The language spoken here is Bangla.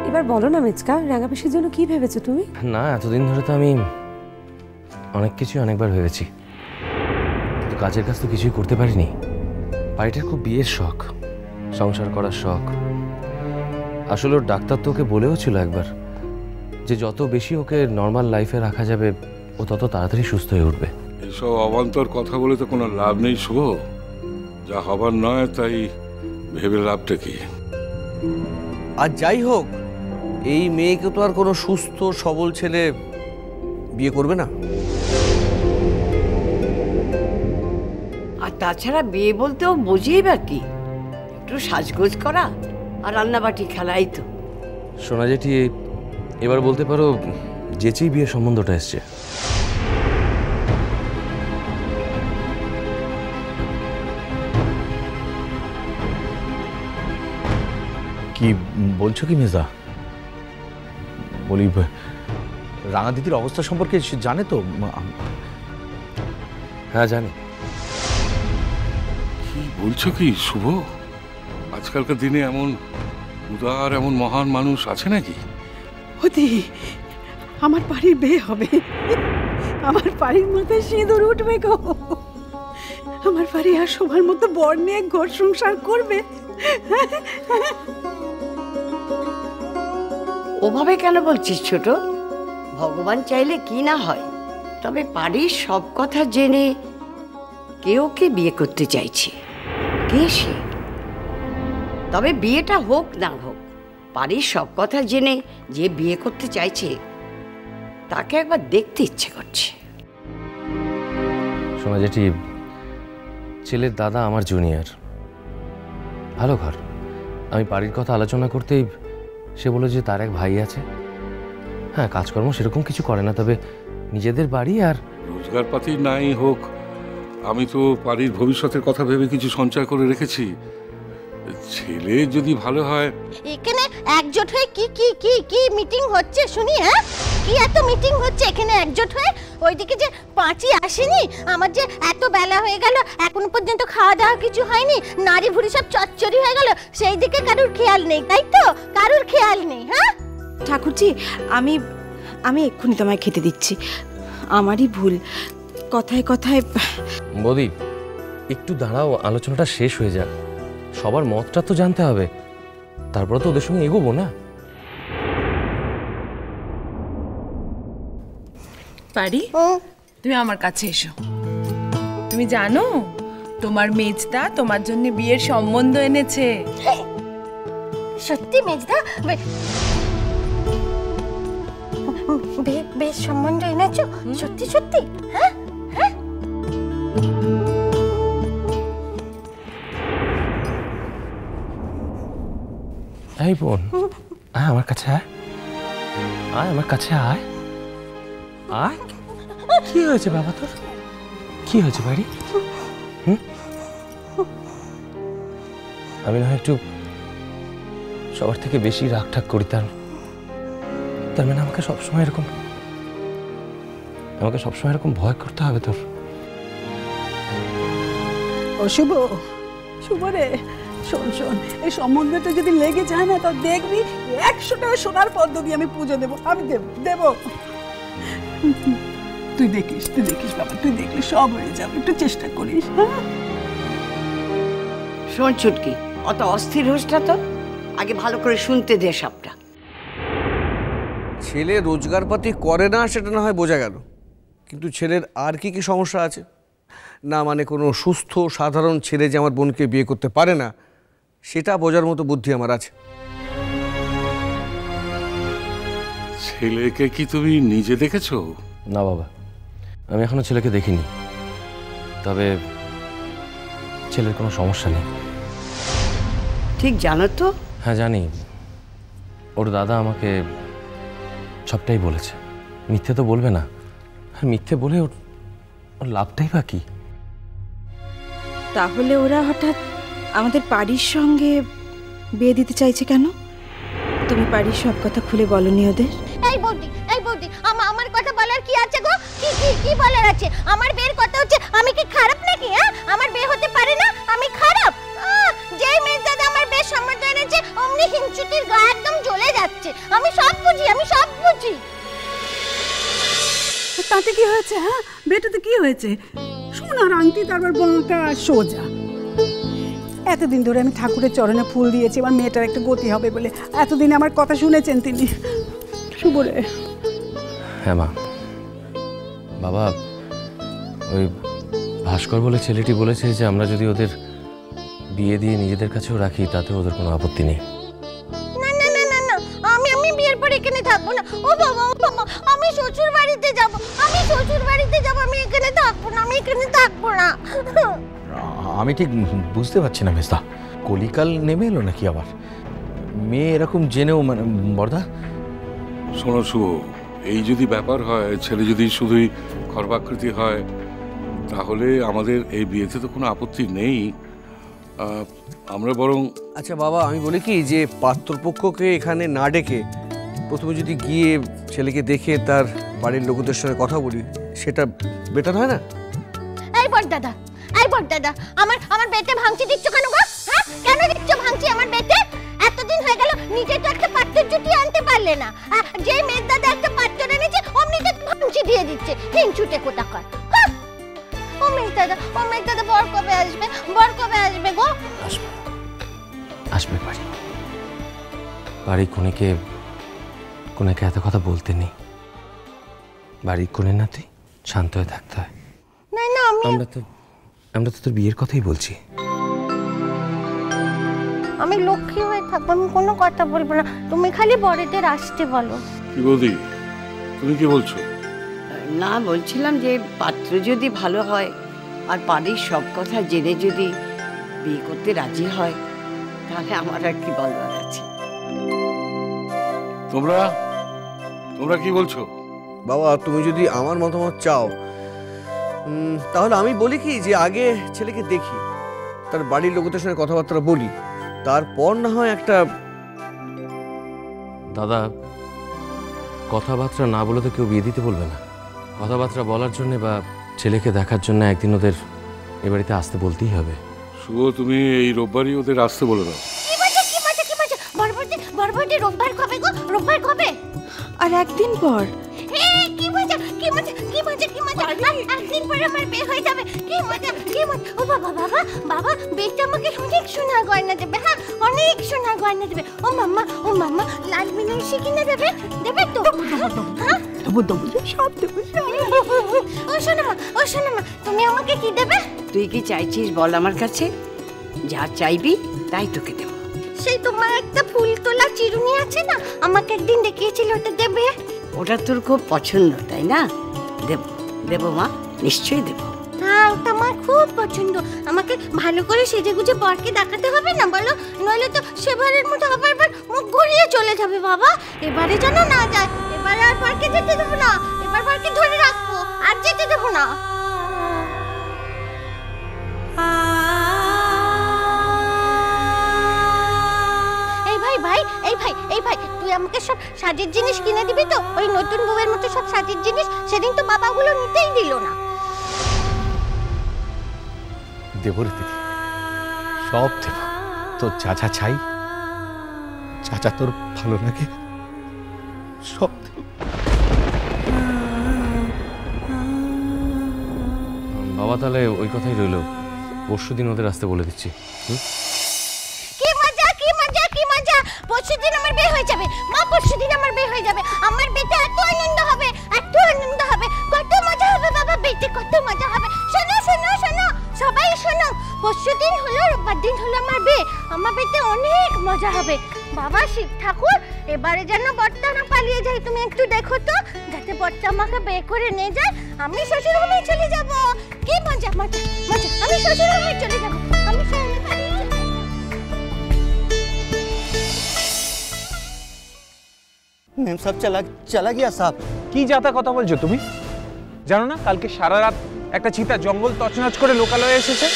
এবার বলো না মেচকা, রাঙাপিসির জন্য কি ভেবেছো তুমি? না, এতদিন ধরে তো আমি অনেক কিছু অনেকবার ভেবেছি, কিন্তু কাজের কাজ তো কিছুই করতে পারিনি। বাড়িটার খুব বিয়ের শখ, সংসার করার শখ। আসলে ওর ডাক্তার তো ওকে বলেও ছিল একবার যে যত বেশি ওকে নর্মাল লাইফে রাখা যাবে ও তত তাড়াতাড়ি সুস্থ হয়ে উঠবে। এসব অবান্তর কথা বলে তো কোনো লাভ নেই শুভ। যা হবার নয় তাই ভেবে লাভটা কি? আর যাই হোক, এই মেয়েকে তো আর কোনো সুস্থ সবল ছেলে বিয়ে করবে না। আর তাছাড়া বিয়ে বলতেও বুঝিয়ে বা কি, একটু সাজগোজ করা আর রান্নাবাটি খেলাই তো। সোনা জেঠি, এবার বলতে পারো যেচেই বিয়ের সম্বন্ধটা এসছে। কি বলছো কি মেজদা? বলি, রাঙা দিদির অবস্থা সম্পর্কে জানে তো? হ্যাঁ জানি। কি বলছো কি শুভ? আজকালকার দিনে এমন উদার, এমন মহান মানুষ আছে নাকি? ওদি, আমার বাড়ির বিয়ে হবে, আমার বাড়ির মধ্যে সিঁদুর উঠবে গো, আমার বাড়ি আর সবার মতো বর নিয়ে ঘর সংসার করবে। ওভাবে কেন বলছিস ছোট? ভগবান চাইলে কি না হয়, তবে বাড়ির সব কথা জেনে কেউ কে বিয়ে করতে চাইছে, কে সে? তবে বিয়েটা হোক না হোক, বাড়ির সব কথা জেনে যে বিয়ে করতে চাইছে তাকে একবার দেখতে ইচ্ছে করছে। সোনা জেঠি, ছেলের দাদা আমার জুনিয়র, ভালো ঘর। আমি বাড়ির কথা আলোচনা করতেই সে বলল যে তার এক ভাই আছে। হ্যাঁ, কাজকর্ম সেরকম কিছু করে না, তবে নিজেদের বাড়ি আর রোজগারপাতি নাই হোক, আমি তো বাড়ির ভবিষ্যতের কথা ভেবে কিছু সঞ্চয় করে রেখেছি। ছেলে যদি ভালো হয়। এখানে একজোট হয়ে কি কি কি কি মিটিং হচ্ছে শুনি? হ্যাঁ, কি এত মিটিং হচ্ছে এখানে একজোট হয়ে? ওইদিকে যে পাঁচই আসেনি, আমার যে এত বেলা হয়ে গেল এখনো পর্যন্ত খাওয়া দাওয়া কিছু হয়নি, নারী ভুড়ি সব চচ্চড়ি হয়ে গেল, সেই দিকে কারুর খেয়াল নেই, তাই তো? কারুর খেয়াল নেই। হ্যাঁ ঠাকুরজি, আমি এক্ষুনি তোমায় খেতে দিচ্ছি, আমারই ভুল, কথায় কথায়। বৌদি, একটু দাঁড়াও, আলোচনাটা শেষ হয়ে যাক, সবার মতটা তো জানতে হবে, তারপরে তো ওদের সঙ্গে এগোবো না। পারি, তুমি আমার কাছে এসো। তুমি জানো তোমার মেজদা তোমার জন্য বিয়ের সম্বন্ধ এনেছে। সত্যি মেজদা বেশ সম্বন্ধ এনেছো? সত্যি সত্যি? হ্যাঁ হ্যাঁ। এই বোন, আয় আমার কাছে, আয় আয় আমার কাছে, আয় আয়। কি হয়েছে বাবা তোর? কি হয়েছে বাড়ি? আমি না একটু সবার থেকে বেশি রাগ ঠাক করি, তার মানে আমাকে সবসময় এরকম ভয় করতে হবে তোর? ও শুভ, শুভ রে, শোন শোন, এই সম্বন্ধটা যদি লেগে যায় না, তো দেখবি 100 টাকা সোনার পদ্ধতি আমি পুজো দেবো, আমি দেব। তুই দেখিস বাবা, তুই দেখলে সব হয়ে যাবে, একটু চেষ্টা করিস। হ্যাঁ শোন ছুটকি, অত অস্থির হোস না তো, আগে ভালো করে শুনতে দে সবটা। ছেলে রোজগারপাতি করে না সেটা না হয় বোঝা গেল, কিন্তু ছেলের আর কি কি সমস্যা আছে? না মানে কোনো সুস্থ সাধারণ ছেলে যে আমার বোনকে বিয়ে করতে পারে না, সেটা বোঝার মতো বুদ্ধি আমার আছে। ছেলেকে কি তুমি নিজে দেখেছো? না বাবা, আমি এখনো ছেলেকে দেখিনি, তবে ছেলের কোনো সমস্যা নেই। ঠিক জানো তো? হ্যাঁ জানি, ওর দাদা আমাকে সবটাই বলেছে, মিথ্যে তো বলবে না, আর মিথ্যে বলে ওর লাভটাই বা কি? তাহলে ওরা হঠাৎ আমাদের বাড়ির সঙ্গে বিয়ে দিতে চাইছে কেন? তুমি বাড়ির সব কথা খুলে বলনি ওদের? এই বৌদি আমার কথা বলার কি আছে গো? কি কি কি বলার আছে? আমার বিয়ের কথা হচ্ছে, আমি কি খারাপ নাকি? হ্যাঁ, আমার বিয়ে হতে পারে না, আমি খারাপ? যেই মেয়ে দাদা আমার বিয়ের সম্বন্ধ এনেছে অমনি হিংসুটির গা একদম জ্বলে যাচ্ছে। কি হয়েছে? হ্যাঁ, বেটাতে কি হয়েছে? সোনার আংটি, তারপর বাঁকা সোজা। এতদিন ধরে আমি ঠাকুরের চরণে ফুল দিয়েছি আমার মেয়েটার একটা গতি হবে বলে। এতদিন আমার কথা শুনেছেন তিনি। শুভরে। হ্যাঁ মা, বাবা ওই ভাস্কর বলে ছেলেটি বলেছে যে আমরা যদি ওদের বিয়ে দিয়ে নিজেদের কাছেও রাখি তাতে ওদের কোনো আপত্তি নেই। না না না না না, আমি বিয়ের পর এখানে থাকবো না। ও বাবা, ও বাবা, আমি শ্বশুর বাড়িতে যাব, আমি শ্বশুর বাড়িতে যাব, আমি এখানে থাকবো না, আমি এখানে থাকবো না। আমি ঠিক বুঝতে পারছি না মেজদা, কলিকাল নেমে এলো নাকি আবার? মেয়ে এরকম জেনেও মানে বড়দা। শোনো শুভ, এই যদি ব্যাপার হয়, ছেলে যদি শুধুই খর্বাকৃতি হয়, তাহলে আমাদের এই বিয়েতে তো কোনো আপত্তি নেই। আমরা বরং আচ্ছা বাবা, আমি বলি কি যে পাত্রপক্ষকে এখানে না ডেকে প্রথমে যদি গিয়ে ছেলেকে দেখে তার বাড়ির লোকদের সঙ্গে কথা বলি, সেটা বেটার হয় না? এই বড় দাদা, এই বড় দাদা, আমার বেটে ভাঙচি দিচ্ছ কেন গো? হ্যাঁ, কেন দিচ্ছ ভাঙচি আমার বেটে? এতদিন হয়ে গেল, নিজে তো একটা পাত্রের জুটি আনতে পারলে না। যে মেয়ের দাদা একটা পাত্র এনেছে অমনি তো ভাঙচি দিয়ে দিচ্ছে, হিংচুটে কোথাকার। ও মেয়ের দাদা বর কবে আসবে? বর কবে আসবে গো? আসবে, আসবে। বাড়ি কোনেকে এত কথা বলতে নেই। বাড়ির কোণে নাতে শান্ত হয়ে থাকতে হয়। না না, আমরা তো তোর বিয়ের কথাই বলছি। আমি লক্ষ্মী হয়ে থাকবো, আমি কোনো কথা বলবো না, তুমি খালি বরেদের আসতে বলো। কি বৌদি, তুমি কি বলছো? না, বলছিলাম যে পাত্র যদি ভালো হয় আর বাড়ির সব কথা জেনে যদি বিয়ে করতে রাজি হয়, তাহলে আমার আর কি বলবার আছে। তোমরা কি বলছো? বাবা, তুমি যদি আমার মতামত চাও তাহলে আমি বলি কি যে আগে ছেলেকে দেখি, তার বাড়ির লোকদের সঙ্গে কথাবার্তা বলি, তারপর না হয় একটা। দাদা, কথাবার্তা না বলে তো কেউ বিয়ে দিতে বলবে না। কথাবার্তা বলার জন্য বা ছেলেকে দেখার জন্য একদিন ওদের এ বাড়িতে আসতে বলতেই হবে। শুভ, তুমি এই রোববারই ওদের আসতে বলে দাও। বরবটি রোববার কবে গো? রোববার কবে? আর একদিন পর। কি মজা, কি মজা, কি মজা, কি মজা! একদিন পর আমার বিয়ে হয়ে যাবে। কি মজা, কি মজা! ও বাবা, বাবা, বাবা, বেটা আমাকে অনেক সোনার গয়না দেবে। হ্যাঁ, অনেক সোনার গয়না দেবে। ও মাম্মা, লাল মিনারসি কিনে দেবে তো? হ্যাঁ, সব দেবো। ও শোনো মা, তুমি আমাকে কি দেবে? তুই কি চাইছিস বল আমার কাছে? যা চাইবি তাই তোকে দেব। সেই তোমার একটা ফুল তোলা চিরুনি আছে না, আমাকে একদিন দেখিয়েছিল, ওটা দেবে? ওটা তোর খুব পছন্দ, তাই না? দেব মা, নিশ্চয়ই দেব। হ্যাঁ, ওটা আমার খুব পছন্দ। আমাকে ভালো করে সেজেগুজে বরকে দেখাতে হবে না বলো, নইলে তো সেবারের মতো আবার মুখ ঘুরিয়ে চলে যাবে বাবা। এবারে যেন না যায়, এবারে আর বরকে যেতে দেবো না, এবার বরকে ধরে রাখবো, আর যেতে দেবো না। এই ভাই, তুই আমাকে সব সাজের জিনিস কিনে দিবি তো? ওই নতুন বউয়ের মতো সব সাজের জিনিস, সেদিন তো বাবাগুলো নিতেই দিল না। দেব রে দিদি, সব দেব। তোর যা চাই, যা তোর ভালো লাগে, সব দেব। বাবা, তাহলে ওই কথাই রইলো, পরশুদিন ওদের আসতে বলে দিচ্ছি। পরশুদিন আমার বিয়ে হয়ে যাবে মা, পরশুদিন আমার বিয়ে হয়ে যাবে। আমার বিয়েতে এত আনন্দ হবে, কত মজা হবে বাবা, বিয়েতে কত মজা হবে। শোনো, সবাই শোনো, পরশুদিন হলো, রোববার দিন হলো আমার বিয়ে। আমার বিয়েতে অনেক মজা হবে। বাবা শিব ঠাকুর, এবারে যেন বরটা না পালিয়ে যায়, তুমি একটু দেখো তো, যাতে বরটা আমাকে বিয়ে করে নিয়ে যায়। আমি শ্বশুর বাড়ি চলে যাব। কি মজা, আমি শ্বশুর বাড়ি চলে যাব, আমি শ্বশুর বাড়ি চলে যাব। সব চলা গিয়া সাহেব। কি যাতা কথা বলছো তুমি? জানো না কালকে সারা রাত একটা চিতা জঙ্গল তছনছ করে লোকালয়ে এসেছে?